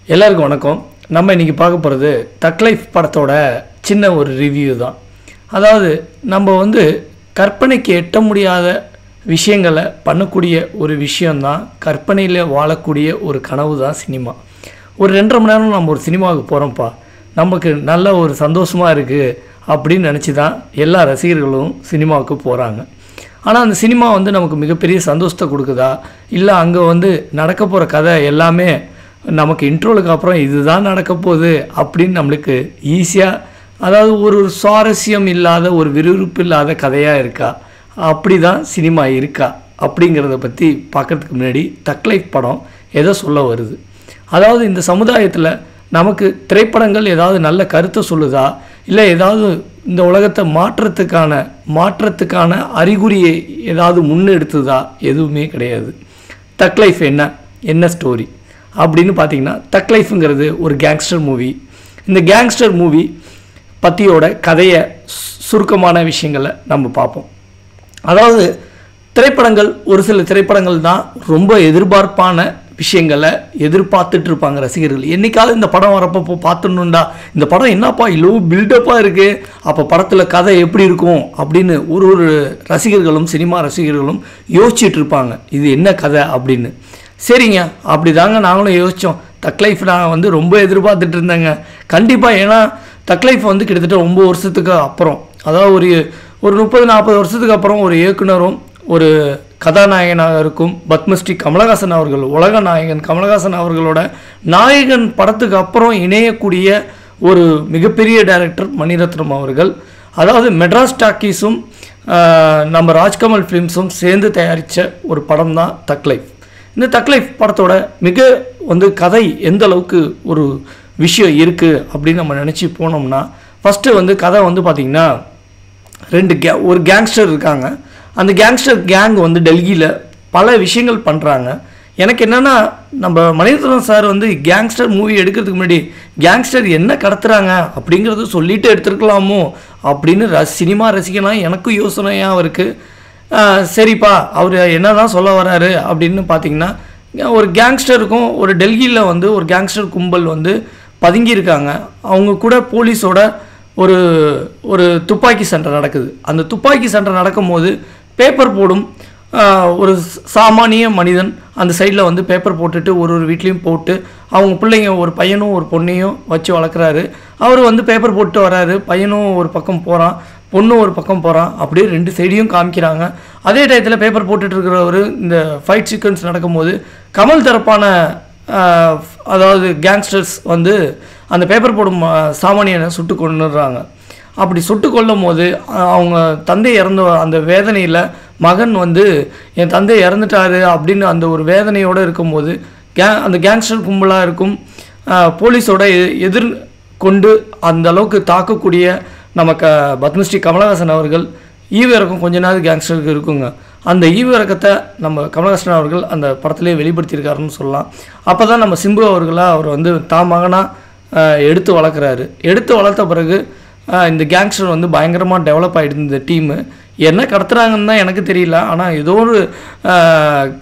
எல்லாருக்கும் வணக்கம். நம்ம இன்றைக்கி பார்க்க போகிறது தக் லைஃப் படத்தோட சின்ன ஒரு ரிவ்யூ தான். அதாவது நம்ம கற்பனைக்கு எட்ட முடியாத விஷயங்களை பண்ணக்கூடிய ஒரு விஷயந்தான், கற்பனையில் வாழக்கூடிய ஒரு கனவு தான் சினிமா. ஒரு 2.5 மணி நேரம் நம்ம ஒரு சினிமாவுக்கு போகிறோம்ப்பா, நமக்கு நல்ல ஒரு சந்தோஷமாக இருக்குது அப்படின்னு நினச்சி தான் எல்லா ரசிகர்களும் சினிமாவுக்கு போகிறாங்க. ஆனால் அந்த சினிமா நமக்கு மிகப்பெரிய சந்தோஷத்தை கொடுக்குதா, இல்லை அங்கே நடக்க போகிற கதை எல்லாமே நமக்கு இன்ட்ரோலுக்கு அப்புறம் இதுதான் நடக்க போகுது அப்படின்னு நம்மளுக்கு ஈஸியாக, அதாவது ஒரு சுவாரஸ்யம் இல்லாத ஒரு விறுவிறுப்பு இல்லாத கதையாக இருக்கா, அப்படி தான் சினிமா இருக்கா அப்படிங்கிறத பற்றி பார்க்குறதுக்கு முன்னாடி தக் லைஃப் படம் எதை சொல்ல வருது, அதாவது இந்த சமுதாயத்தில் நமக்கு திரைப்படங்கள் ஏதாவது நல்ல கருத்தை சொல்லுதா, இல்லை ஏதாவது இந்த உலகத்தை மாற்றத்துக்கான அறிகுறியை ஏதாவது முன்னெடுத்துதா? எதுவுமே கிடையாது. தக் லைஃப் என்ன ஸ்டோரி அப்படின்னு பார்த்தீங்கன்னா, தக் லைஃப்ங்கிறது ஒரு கேங்ஸ்டர் மூவி. இந்த கேங்ஸ்டர் மூவி பற்றியோட கதையை சுருக்கமான விஷயங்களை நம்ம பார்ப்போம். அதாவது திரைப்படங்கள், ஒரு சில திரைப்படங்கள் தான் ரொம்ப எதிர்பார்ப்பான விஷயங்களை எதிர்பார்த்துட்டு இருப்பாங்க ரசிகர்கள். என்றைக்காவது இந்த படம் வரப்போ பார்த்துடணுண்டா, இந்த படம் என்னப்பா இவ்வளோ பில்டப்பாக இருக்குது, அப்போ படத்தில் கதை எப்படி இருக்கும் அப்படின்னு ஒரு ரசிகர்களும் சினிமா ரசிகர்களும் யோசிச்சுட்டு இருப்பாங்க, இது என்ன கதை அப்படின்னு. சரிங்க, அப்படி தாங்க நாங்களும் யோசித்தோம். தக் லைஃப் நான் ரொம்ப எதிர்பார்த்துட்டு இருந்தேங்க கண்டிப்பாக. ஏன்னா தக் லைஃப் கிட்டத்தட்ட 9 வருஷத்துக்கு அப்புறம், அதாவது ஒரு 30-40 வருஷத்துக்கு அப்புறம் ஒரு இயக்குனரும் ஒரு கதாநாயகனாக இருக்கும் பத்மஸ்ரீ கமலஹாசன் அவர்கள், உலக நாயகன் கமலஹாசன் அவர்களோட நாயகன் படத்துக்கு அப்புறம் இணையக்கூடிய ஒரு மிகப்பெரிய டைரக்டர் மணிரத்னம் அவர்கள். அதாவது மெட்ராஸ் டாக்கீஸும் நம்ம ராஜ்கமல் ஃபிலிம்ஸும் சேர்ந்து தயாரித்த ஒரு படம் தான் தக் லைஃப். இந்த தக் லைஃப் படத்தோட மிக கதை எந்த அளவுக்கு ஒரு விஷயம் இருக்குது அப்படின்னு நம்ம நினச்சி போனோம்னா, ஃபஸ்ட்டு கதை பார்த்திங்கன்னா, ஒரு கேங்ஸ்டர் இருக்காங்க. அந்த கேங்ஸ்டர் கேங் டெல்லியில் பல விஷயங்கள் பண்ணுறாங்க. எனக்கு என்னென்னா, நம்ம மணிரத்னம் சார் கேங்ஸ்டர் மூவி எடுக்கிறதுக்கு முன்னாடி கேங்ஸ்டர் என்ன கடத்துகிறாங்க அப்படிங்கிறது சொல்லிட்டு எடுத்துருக்கலாமோ அப்படின்னு சினிமா ரசிக்கலாம் எனக்கும் யோசனையாக இருக்குது. சரிப்பா, அவர் என்ன தான் சொல்ல வராரு அப்படின்னு பார்த்தீங்கன்னா, ஒரு கேங்ஸ்டருக்கும் ஒரு டெல்லியில் ஒரு கேங்ஸ்டர் கும்பல் பதுங்கியிருக்காங்க. அவங்க கூட போலீஸோட ஒரு துப்பாக்கி சண்டை நடக்குது. அந்த துப்பாக்கி சண்டை நடக்கும்போது பேப்பர் போடும் ஒரு சாமானிய மனிதன் அந்த சைடில் பேப்பர் போட்டுட்டு ஒரு வீட்லேயும் போட்டு அவங்க பிள்ளைங்க, ஒரு பையனும் ஒரு பொண்ணையும் வச்சு வளர்க்குறாரு. அவர் பேப்பர் போட்டு வராரு, பையனும் ஒரு பக்கம் போகிறான், பொண்ணும் ஒரு பக்கம் போகிறான், அப்படியே 2 சைடையும் காமிக்கிறாங்க. அதே டயத்தில் பேப்பர் போட்டுட்ருக்கிறவர் இந்த ஃபைட் சீக்வன்ஸ் நடக்கும்போது கமல் தரப்பான அதாவது கேங்ஸ்டர்ஸ் அந்த பேப்பர் போடும் சாமானியனை சுட்டு கொண்டுடுறாங்க. அப்படி சுட்டு கொல்லும் போது அவங்க தந்தை இறந்த அந்த வேதனையில் மகன் என் தந்தை இறந்துட்டாரு அப்படின்னு அந்த ஒரு வேதனையோடு இருக்கும்போது அந்த கேங்ஸ்டர் கும்பலாக இருக்கும் போலீஸோட எதிர்கொண்டு அந்த அளவுக்கு தாக்கக்கூடிய நமக்கு பத்மஸ்ரீ கமலஹாசன் அவர்கள் ஈவிரக்கம் கொஞ்ச நாள் கேங்ஸ்டருக்கு இருக்குங்க. அந்த ஈவிரக்கத்தை நம்ம கமலஹாசன் அவர்கள் அந்த படத்திலே வெளிப்படுத்தியிருக்காருன்னு சொல்லலாம். அப்போ தான் நம்ம சிம்பு அவர்களாக அவர் தான் மகனாக எடுத்து வளர்க்குறாரு. எடுத்து வளர்த்த பிறகு இந்த கேங்ஸ்டர் பயங்கரமாக டெவலப் ஆகிடுது. இந்த டீமு என்ன கடத்துறாங்கன்னு தான் எனக்கு தெரியல, ஆனால் ஏதோ ஒரு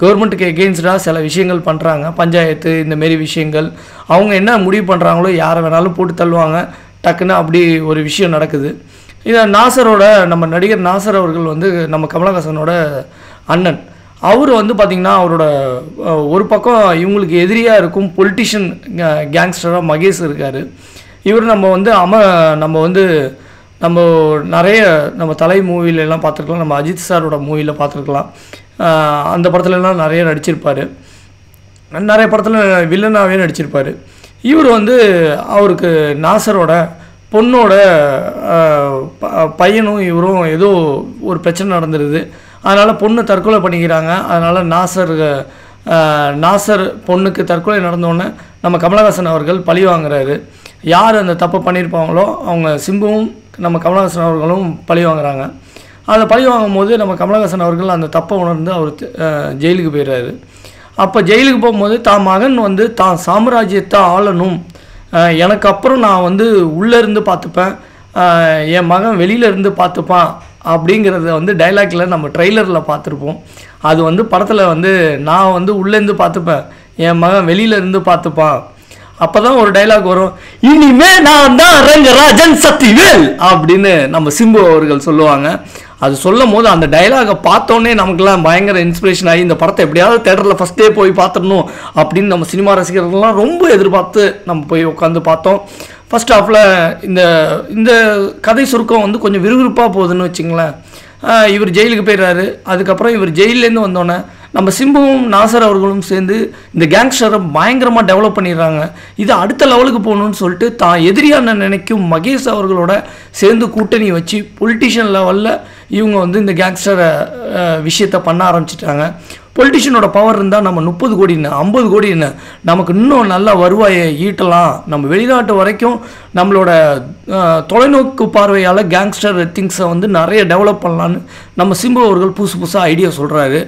கவர்மெண்ட்டுக்கு எகெயின்ஸ்டாக சில விஷயங்கள் பண்ணுறாங்க, பஞ்சாயத்து இந்தமாரி விஷயங்கள். அவங்க என்ன முடிவு பண்ணுறாங்களோ யாரை வேணாலும் போட்டு தள்ளுவாங்க, டக்குன்னு அப்படி ஒரு விஷயம் நடக்குது. இதை நாசரோட நம்ம நடிகர் நாசர் அவர்கள் நம்ம கமலஹாசனோட அண்ணன், அவர் பார்த்திங்கன்னா அவரோட ஒரு பக்கம் இவங்களுக்கு எதிரியாக இருக்கும் பொலிட்டிஷியன் கேங்ஸ்டராக மகேஷ் இருக்கார். இவர் நம்ம நிறைய நம்ம தலை மூவிலெல்லாம் பார்த்துருக்கலாம், நம்ம அஜித் சாரோட மூவியில் பார்த்துருக்கலாம். அந்த படத்துலலாம் நிறைய நடிச்சிருப்பார், நிறைய படத்தில் வில்லனாகவே நடிச்சிருப்பார். இவர் அவருக்கு நாசரோட பொண்ணோட பையனும் இவரும் ஏதோ ஒரு பிரச்சனை நடந்துடுது. அதனால் பொண்ணு தற்கொலை பண்ணிக்கிறாங்க. அதனால் நாசர் பொண்ணுக்கு தற்கொலை நடந்தோடனே நம்ம கமலஹாசன் அவர்கள் பழி வாங்குறாரு. யார் அந்த தப்பை பண்ணியிருப்பாங்களோ அவங்க சிம்புவும் நம்ம கமலஹாசன் அவர்களும் பழி வாங்குறாங்க. அதை பழி வாங்கும் போது நம்ம கமலஹாசன் அவர்கள் அந்த தப்பை உணர்ந்து அவர் ஜெயிலுக்கு போயிடுறாரு. அப்போ ஜெயிலுக்கு போகும்போது தான் மகன் தான் சாம்ராஜ்யத்தை ஆளணும், எனக்கு அப்புறம் நான் உள்ளே இருந்து பார்த்துப்பேன், என் மகன் வெளியிலேருந்து பார்த்துப்பான் அப்படிங்கிறத டைலாக்ல நம்ம ட்ரெய்லரில் பார்த்துருப்போம். அது படத்தில் நான் உள்ளேருந்து பார்த்துப்பேன், என் மகன் வெளியிலேருந்து பார்த்துப்பான் அப்போ தான் ஒரு டைலாக் வரும், இனிமே நான் தான் ரங்கராஜன் சக்திவேல் அப்படின்னு நம்ம சிம்பு அவர்கள் சொல்லுவாங்க. அது சொல்லும் போது அந்த டைலாகை பார்த்தோன்னே நமக்குலாம் பயங்கர இன்ஸ்பிரேஷன் ஆகி இந்த படத்தை எப்படியாவது தேட்டரில் ஃபஸ்ட்டே போய் பார்த்துடணும் அப்படின்னு நம்ம சினிமா ரசிகர்கள்லாம் ரொம்ப எதிர்பார்த்து நம்ம போய் உட்காந்து பார்த்தோம். ஃபர்ஸ்ட் ஹாஃபில் இந்த இந்த கதை சுருக்கம் வந்து கொஞ்சம் விறுவிறுப்பாக போகுதுன்னு வச்சுங்களேன். இவர் ஜெயிலுக்கு போயிடுறாரு. அதுக்கப்புறம் இவர் ஜெயிலேருந்து வந்தோடனே நம்ம சிம்புவும் நாசர் அவர்களும் சேர்ந்து இந்த கேங்ஸ்டரை பயங்கரமாக டெவலப் பண்ணிடுறாங்க. இது அடுத்த லெவலுக்கு போகணுன்னு சொல்லிட்டு தான் எதிரியான நினைக்கும் மகேஷ் அவர்களோட சேர்ந்து கூட்டணி வச்சு பொலிட்டிஷியன் லெவலில் இவங்க வந்து இந்த கேங்ஸ்டரை விஷயத்தை பண்ண ஆரம்பிச்சிட்டாங்க. பொலிட்டிஷியனோட பவர் இருந்தால் நம்ம 30 கோடி என்ன 50 கோடி என்ன நமக்கு இன்னும் நல்ல வருவாயை ஈட்டலாம். நம்ம வெளிநாட்டு வரைக்கும் நம்மளோட தொலைநோக்கு பார்வையால் கேங்ஸ்டர் திங்ஸை வந்து நிறைய டெவலப் பண்ணலான்னு நம்ம சிம்பு அவர்கள் புதுசாக ஐடியா சொல்கிறாரு.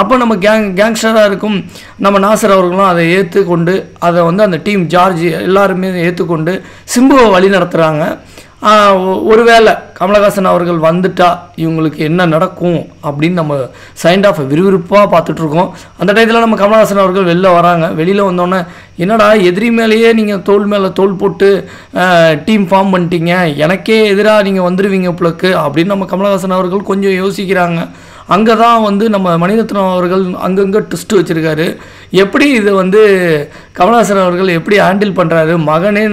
அப்போ நம்ம கேங்ஸ்டராக இருக்கும் நம்ம நாசர் அவர்களும் அதை ஏற்றுக்கொண்டு அதை வந்து அந்த டீம் ஜார்ஜ் எல்லாருமே ஏற்றுக்கொண்டு சிம்புவை வழி நடத்துகிறாங்க. ஒருவேளை கமலஹாசன் அவர்கள் வந்துட்டா இவங்களுக்கு என்ன நடக்கும் அப்படின்னு நம்ம சைண்ட் ஆஃப் விறுவிறுப்பாக பார்த்துட்ருக்கோம். அந்த டயத்தில் நம்ம கமலஹாசன் அவர்கள் வெளில வராங்க. வெளியில் வந்தோடனே என்னடா எதிரி மேலேயே நீங்கள் தோல் மேலே தோல் போட்டு டீம் ஃபார்ம் பண்ணிட்டீங்க, எனக்கே எதிராக நீங்கள் வந்துடுவீங்க புலக்கு அப்படின்னு நம்ம கமலஹாசன் அவர்கள் கொஞ்சம் யோசிக்கிறாங்க. அங்கே தான் வந்து நம்ம மணிரத்னம் அவர்கள் அங்கங்கே ட்விஸ்ட் வச்சுருக்காரு. எப்படி இதை வந்து கமலஹாசன் அவர்கள் எப்படி ஹேண்டில் பண்ணுறாரு, மகனே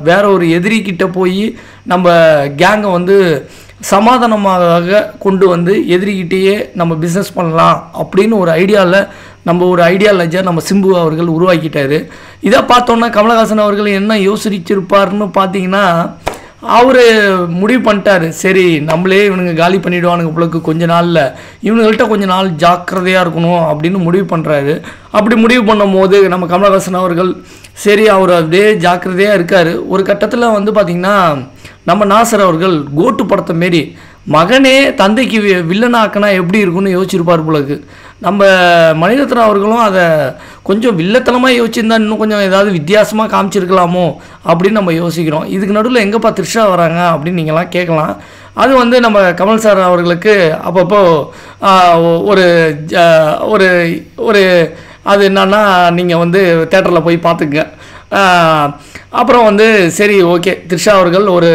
வேற ஒரு எதிரிக்கிட்ட போய் நம்ம கேங்கை வந்து சமாதானமாக கொண்டு வந்து எதிரிக்கிட்டேயே நம்ம பிஸ்னஸ் பண்ணலாம் அப்படின்னு ஒரு ஐடியாலஜியாக நம்ம சிம்பு அவர்கள் உருவாக்கிட்டாரு. இதை பார்த்தோன்னா கமலஹாசன் அவர்கள் என்ன யோசிச்சிருப்பாருன்னு பார்த்தீங்கன்னா, அவர் முடிவு பண்ணிட்டாரு, சரி நம்மளே இவனுங்க காலி பண்ணிவிடுவானுங்க பிள்ளைக்கு கொஞ்ச நாளில், இவனுங்கள்ட்ட கொஞ்ச நாள் ஜாக்கிரதையாக இருக்கணும் அப்படின்னு முடிவு பண்ணுறாரு. அப்படி முடிவு பண்ணும் போது நம்ம கமலஹாசன் அவர்கள் சரி அவர் அப்படியே ஜாக்கிரதையாக இருக்கார். ஒரு கட்டத்தில் வந்து பார்த்திங்கன்னா நம்ம நாசர் அவர்கள் கோட்டு படத்தை மாரி மகனே தந்தைக்கு வில்லனாக்கினா எப்படி இருக்குன்னு யோசிச்சிருப்பார் போலக்கு. நம்ம மணிரத்னம் அவர்களும் அதை கொஞ்சம் வில்லத்தனமாக யோசிச்சிருந்தா இன்னும் கொஞ்சம் ஏதாவது வித்தியாசமாக காமிச்சிருக்கலாமோ அப்படின்னு நம்ம யோசிக்கிறோம். இதுக்கு நடுவில் எங்கேப்பா த்ரிஷா வராங்க அப்படின்னு நீங்கள்லாம் கேட்கலாம். அது வந்து நம்ம கமல் சார் அவர்களுக்கு அப்பப்போ ஒரு ஒரு ஒரு அது என்னன்னா நீங்கள் வந்து தேட்டரில் போய் பார்த்துங்க. அப்புறம் வந்து சரி ஓகே த்ரிஷா அவர்கள் ஒரு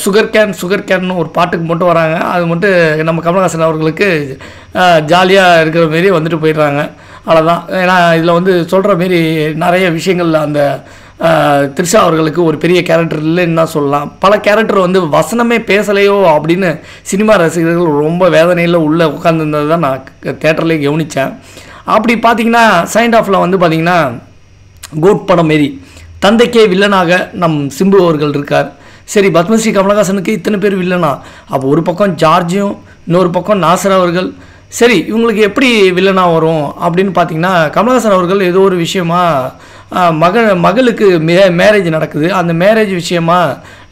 சுகர் கேன் ஒரு பாட்டுக்கு மட்டும் வராங்க. அது மட்டும் நம்ம கமலஹாசன் அவர்களுக்கு ஜாலியாக இருக்கிற மாரி வந்துட்டு போயிடுறாங்க. அவ்வளோதான். ஏன்னா இதில் வந்து சொல்கிற மாரி நிறைய விஷயங்கள் அந்த த்ரிஷா அவர்களுக்கு ஒரு பெரிய கேரக்டர் இல்லைன்னு தான் சொல்லலாம். பல கேரக்டர் வந்து வசனமே பேசலையோ அப்படின்னு சினிமா ரசிகர்கள் ரொம்ப வேதனையில் உள்ளே உட்காந்துருந்தது தான் நான் தேட்டர்லேயே கவனித்தேன். அப்படி பார்த்தீங்கன்னா சைண்ட் ஆஃபில் வந்து பார்த்திங்கன்னா கோட் படம் மாரி தந்தைக்கே வில்லனாக நம் சிம்பு அவர்கள் இருக்கார். சரி பத்மஸ்ரீ கமலஹாசனுக்கு இத்தனை பேர் வில்லனா, அப்போ ஒரு பக்கம் ஜார்ஜும் இன்னொரு பக்கம் நாசர் அவர்கள், சரி இவங்களுக்கு எப்படி வில்லனாக வரும் அப்படின்னு பார்த்தீங்கன்னா கமலஹாசன் அவர்கள் ஏதோ ஒரு விஷயமா மகளுக்கு மேரேஜ் நடக்குது. அந்த மேரேஜ் விஷயமா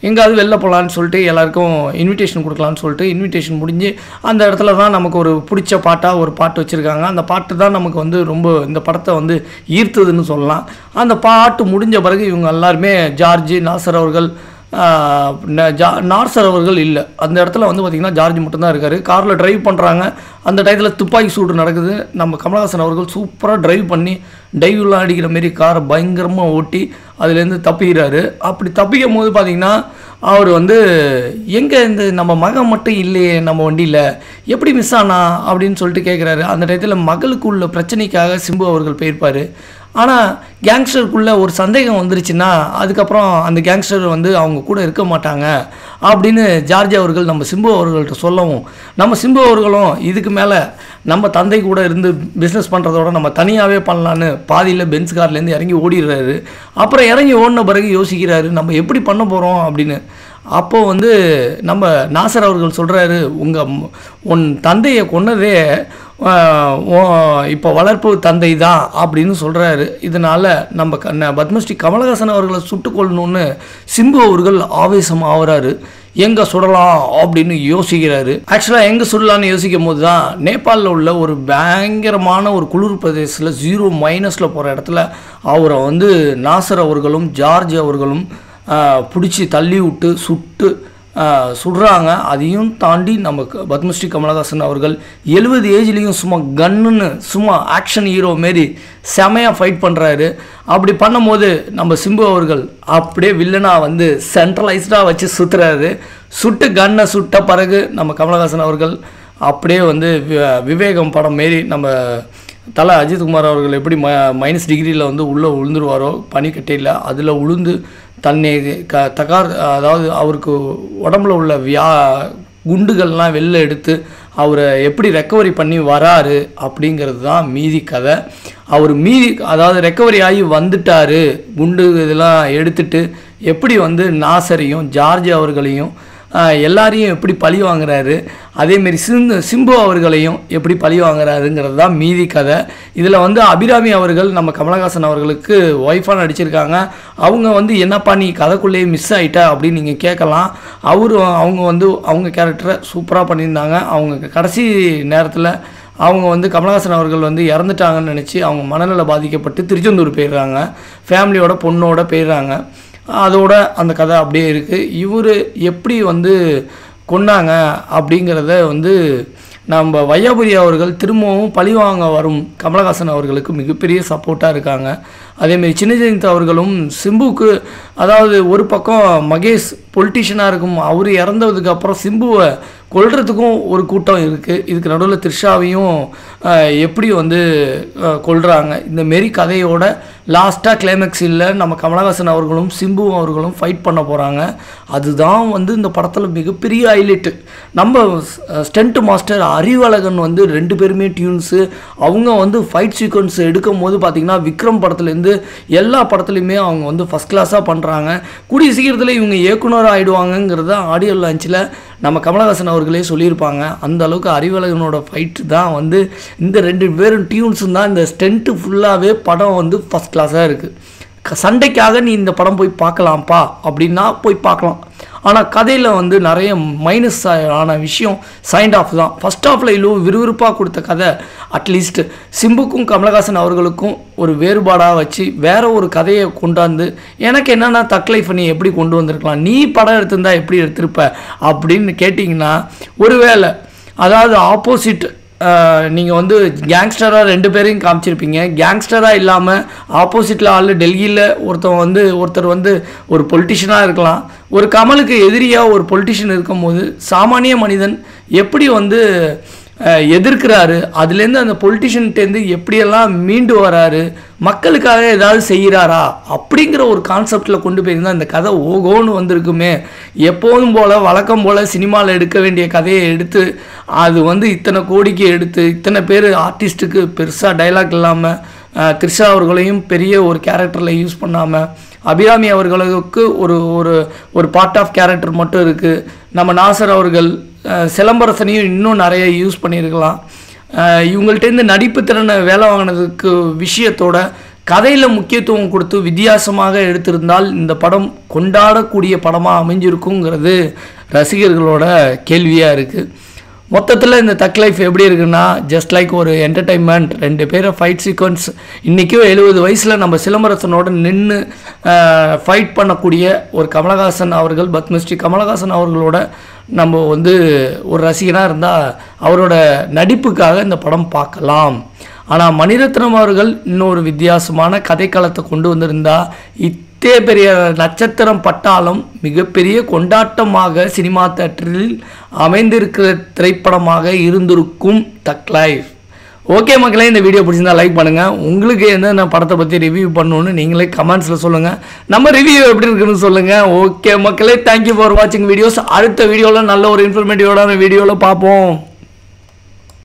எங்காவது வெளில போகலான்னு சொல்லிட்டு எல்லாருக்கும் இன்விடேஷன் கொடுக்கலான்னு சொல்லிட்டு இன்விடேஷன் முடிஞ்சு அந்த இடத்துல தான் நமக்கு ஒரு பிடிச்ச பாட்டாக ஒரு பாட்டு வச்சுருக்காங்க. அந்த பாட்டு தான் நமக்கு வந்து ரொம்ப இந்த படத்தை வந்து ஈர்த்ததுன்னு சொல்லலாம். அந்த பாட்டு முடிஞ்ச பிறகு இவங்க எல்லாருமே ஜார்ஜ் நாசர் அவர்கள் நாசர் அவர்கள் இல்லை, அந்த இடத்துல வந்து பார்த்திங்கன்னா ஜார்ஜ் மட்டும்தான் இருக்கார். காரில் ட்ரைவ் பண்ணுறாங்க. அந்த டயத்தில் துப்பாக்கி சூடு நடக்குது. நம்ம கமலஹாசன் அவர்கள் சூப்பராக ட்ரைவ் பண்ணி டைவ்லாம் அடிக்கிற மாரி காரை பயங்கரமாக ஓட்டி அதுலேருந்து தப்பிக்கிறாரு. அப்படி தப்பிக்கும் போது பார்த்திங்கன்னா அவர் வந்து எங்கே இந்த நம்ம மகன் மட்டும் இல்லையே நம்ம வண்டியில் எப்படி மிஸ் ஆனா அப்படின்னு சொல்லிட்டு கேட்குறாரு. அந்த டயத்தில் மகளுக்கு உள்ள பிரச்சனைக்காக சிம்பு அவர்கள் போயிருப்பார். ஆனால் கேங்ஸ்டருக்குள்ளே ஒரு சந்தேகம் வந்துருச்சுன்னா அதுக்கப்புறம் அந்த கேங்ஸ்டர் வந்து அவங்க கூட இருக்க மாட்டாங்க அப்படின்னு ஜார்ஜ் அவர்கள் நம்ம சிம்பு அவர்கள்ட்ட சொல்லவும் நம்ம சிம்பு அவர்களும் இதுக்கு மேலே நம்ம தந்தை கூட இருந்து பிஸ்னஸ் பண்ணுறதோட நம்ம தனியாகவே பண்ணலான்னு பாதியில் பென்ஸ் கார்லேருந்து இறங்கி ஓடிடுறாரு. அப்புறம் இறங்கி ஓடின பிறகு யோசிக்கிறாரு நம்ம எப்படி பண்ண போகிறோம் அப்படின்னு. அப்போது வந்து நம்ம நாசர் அவர்கள் சொல்கிறாரு, உன் தந்தையை கொன்னதே இப்போ வளர்ப்பு தந்தை தான் அப்படின்னு சொல்கிறாரு. இதனால் நம்ம பத்மஸ்ரீ கமலஹாசன் அவர்களை சுட்டுக்கொள்ளணுன்னு சிம்பு அவர்கள் ஆவேசம் ஆகிறாரு. எங்கே சுடலாம் அப்படின்னு யோசிக்கிறாரு. ஆக்சுவலாக எங்கே சுடலான்னு யோசிக்கும் போது தான் நேபாளில் உள்ள ஒரு பயங்கரமான ஒரு குளிர் பிரதேசத்தில் 0- போகிற இடத்துல அவரை வந்து நாசர் அவர்களும் ஜார்ஜ் அவர்களும் பிடிச்சி தள்ளி விட்டு சுட்டு சுடுறாங்க. அதையும் தாண்டி நம்ம பத்மஸ்ரீ கமலஹாசன் அவர்கள் 70 ஏஜ்லேயும் சும்மா கன்னுன்னு சும்மா ஆக்ஷன் ஹீரோ மாரி செமையாக ஃபைட் பண்ணுறாரு. அப்படி பண்ணும்போது நம்ம சிம்பு அவர்கள் அப்படியே வில்லனாக வந்து சென்ட்ரலைஸ்டாக வச்சு சுற்றுறாரு. சுட்டு கன்னை சுட்ட பிறகு நம்ம கமலஹாசன் அவர்கள் அப்படியே வந்து விவேகம் படம் மாரி நம்ம தலை அஜித்குமார் அவர்கள் எப்படி மைனஸ் டிகிரியில் வந்து உள்ளே விழுந்துருவாரோ பனிக்கட்டையில், அதில் உளுந்து தன்னை அதாவது அவருக்கு உடம்புல உள்ள குண்டுகள்லாம் வெளில எடுத்து அவரை எப்படி ரெக்கவரி பண்ணி வராரு அப்படிங்கிறது தான் மீதி கதை. அவர் அதாவது ரெக்கவரி ஆகி வந்துட்டார், குண்டு இதெல்லாம் எடுத்துட்டு எப்படி வந்து நாசரையும் ஜார்ஜ் அவர்களையும் எல்லாரையும் எப்படி பழி வாங்குறாரு, அதேமாரி சிம்பு அவர்களையும் எப்படி பழி வாங்குறாருங்கிறது தான் மீதி கதை. இதில் வந்து அபிராமி அவர்கள் நம்ம கமலஹாசன் அவர்களுக்கு ஒய்ஃபாக நடிச்சிருக்காங்க. அவங்க வந்து என்னப்பா நீ கதைக்குள்ளேயே மிஸ் ஆகிட்டா அப்படின்னு நீங்கள் கேட்கலாம். அவங்க வந்து அவங்க கேரக்டரை சூப்பராக பண்ணியிருந்தாங்க. அவங்க கடைசி நேரத்தில் அவங்க வந்து கமலஹாசன் அவர்கள் வந்து இறந்துட்டாங்கன்னு நினச்சி அவங்க மனநல பாதிக்கப்பட்டு திருச்செந்தூர் போயிடுறாங்க, ஃபேமிலியோட பொண்ணோட போயிடுறாங்க. அதோட அந்த கதை அப்படியே இருக்குது. இவர் எப்படி வந்து கொண்டாங்க அப்படிங்கிறத வந்து நம்ம வையாபுரி அவர்கள் திரும்பவும் பழிவாங்க வரும் கமலஹாசன் அவர்களுக்கு மிகப்பெரிய சப்போர்ட்டாக இருக்காங்க. அதேமாரி சின்னஜெயந்த் அவர்களும் சிம்புவுக்கு, அதாவது ஒரு பக்கம் மகேஷ் பொலிட்டிஷியனாக இருக்கும், அவர் இறந்ததுக்கப்புறம் சிம்புவை கொல்றதுக்கும் ஒரு கூட்டம் இருக்குது. இதுக்கு நடுவில் த்ரிஷாவையும் எப்படி வந்து கொல்றாங்க. இந்த மாரி கதையோட லாஸ்ட்டாக கிளைமேக்ஸ் இல்லை, நம்ம கமலஹாசன் அவர்களும் சிம்பு அவர்களும் ஃபைட் பண்ண போகிறாங்க. அதுதான் வந்து இந்த படத்தில் மிகப்பெரிய ஹைலைட்டு. நம்ம ஸ்டண்ட் மாஸ்டர் அறிவழகன் வந்து 2 பேருமே டியூன்ஸு. அவங்க வந்து ஃபைட் சீக்வன்ஸ் எடுக்கும் போது பார்த்திங்கன்னா விக்ரம் படத்துலேருந்து எல்லா படத்துலையுமே அவங்க வந்து ஃபஸ்ட் கிளாஸாக பண்ணுறாங்க. கூடிய சீக்கிரத்தில் இவங்க இயக்குனர் ஆகிடுவாங்கங்கிறத ஆடியோ லான்ச்சில் நம்ம கமலஹாசன் அவர்களே சொல்லியிருப்பாங்க. அந்த அளவுக்கு அறிவழகனோட ஃபைட்டு தான் வந்து இந்த 2 பேரும் டியூன்ஸும் தான் இந்த ஸ்டென்ட்டு ஃபுல்லாகவே படம் வந்து ஃபஸ்ட் கிளாஸாக இருக்குது. சண்டைக்காக நீ இந்த படம் போய் பார்க்கலாம்ப்பா அப்படின்னா போய் பார்க்கலாம். ஆனால் கதையில் வந்து நிறைய மைனஸ் ஆன விஷயம் சைண்ட் ஆஃப் தான். ஃபஸ்ட் ஆஃபில் இவ்வளோ விறுவிறுப்பாக கொடுத்த கதை அட்லீஸ்ட் சிம்புக்கும் கமலஹாசன் அவர்களுக்கும் ஒரு வேறுபாடாக வச்சு வேறு ஒரு கதையை கொண்டாந்து எனக்கு என்னென்னா தக் லைஃப் நீ எப்படி கொண்டு வந்திருக்கலாம், நீ படம் எடுத்திருந்தா எப்படி எடுத்திருப்ப அப்படின்னு கேட்டிங்கன்னா, ஒருவேளை அதாவது ஆப்போசிட் நீங்கள் வந்து கேங்ஸ்டராக 2 பேரையும் காமிச்சிருப்பீங்க. கேங்ஸ்டராக இல்லாமல் ஆப்போசிட்டில் ஆள் டெல்லியில் ஒருத்தர் வந்து ஒரு பொலிட்டிஷியனாக இருக்கலாம். ஒரு கமலுக்கு எதிரியாக ஒரு பொலிட்டிஷியன் இருக்கும்போது சாமானிய மனிதன் எப்படி வந்து எதிர்க்கிறாரு, அதுலேருந்து அந்த பொலிட்டிஷியன்ட்டேருந்து எப்படியெல்லாம் மீண்டு வராரு, மக்களுக்காக ஏதாவது செய்கிறாரா அப்படிங்கிற ஒரு கான்செப்டில் கொண்டு போயிருந்தால் இந்த கதை ஓகோன்னு வந்திருக்குமே. எப்போதும் போல் வழக்கம் போல் சினிமாவில் எடுக்க வேண்டிய கதையை எடுத்து அது வந்து இத்தனை கோடிக்கு எடுத்து இத்தனை பேர் ஆர்டிஸ்ட்டுக்கு பெருசாக டைலாக் இல்லாமல் த்ரிஷா அவர்களையும் பெரிய ஒரு கேரக்டரில் யூஸ் பண்ணாமல் அபிராமி அவர்களுக்கு ஒரு பார்ட் ஆஃப் கேரக்டர் மட்டும் இருக்குது. நம்ம நாசர் அவர்கள் சிலம்பரசனையும் இன்னும் நிறைய யூஸ் பண்ணியிருக்கலாம். இவங்கள்ட்டேருந்து நடிப்பு திறனை வேலை வாங்கினதுக்கு விஷயத்தோட கதையில் முக்கியத்துவம் கொடுத்து வித்தியாசமாக எடுத்திருந்தால் இந்த படம் கொண்டாடக்கூடிய படமாக அமைஞ்சிருக்குங்கிறது ரசிகர்களோட கேள்வியாக இருக்குது. மொத்தத்தில் இந்த தக் லைஃப் எப்படி இருக்குன்னா ஜஸ்ட் லைக் ஒரு என்டர்டைன்மெண்ட். 2 பேரை ஃபைட் சீக்வன்ஸ் இன்றைக்கும் 70 வயசில் நம்ம சிலம்பரசனோட நின்று ஃபைட் பண்ணக்கூடிய ஒரு கமலஹாசன் அவர்கள், பத்மஸ்ரீ கமலஹாசன் அவர்களோட நம்ம வந்து ஒரு ரசிகனாக இருந்தால் அவரோட நடிப்புக்காக இந்த படம் பார்க்கலாம். ஆனால் மணிரத்னம் அவர்கள் இன்னொரு வித்தியாசமான கதைக்களத்தை கொண்டு வந்திருந்தால் இத்தே பெரிய நட்சத்திரம் பட்டாலும் மிகப்பெரிய கொண்டாட்டமாக சினிமா தியேட்டரில் அமைந்திருக்கிற திரைப்படமாக இருந்திருக்கும் தக் லைஃப். ஓகே மக்களே, இந்த வீடியோ பிடிச்சிருந்தா லைக் பண்ணுங்கள். உங்களுக்கு எந்தெந்த படத்தை பற்றி ரிவ்யூ பண்ணணுன்னு நீங்களே கமெண்ட்ஸில் சொல்லுங்கள். நம்ம ரிவ்யூ எப்படி இருக்குன்னு சொல்லுங்கள். ஓகே மக்களே, தேங்க்யூ ஃபார் வாட்சிங் வீடியோஸ். அடுத்த வீடியோவில் நல்ல ஒரு இன்ஃபர்மேட்டிவோட வீடியோவில் பார்ப்போம்.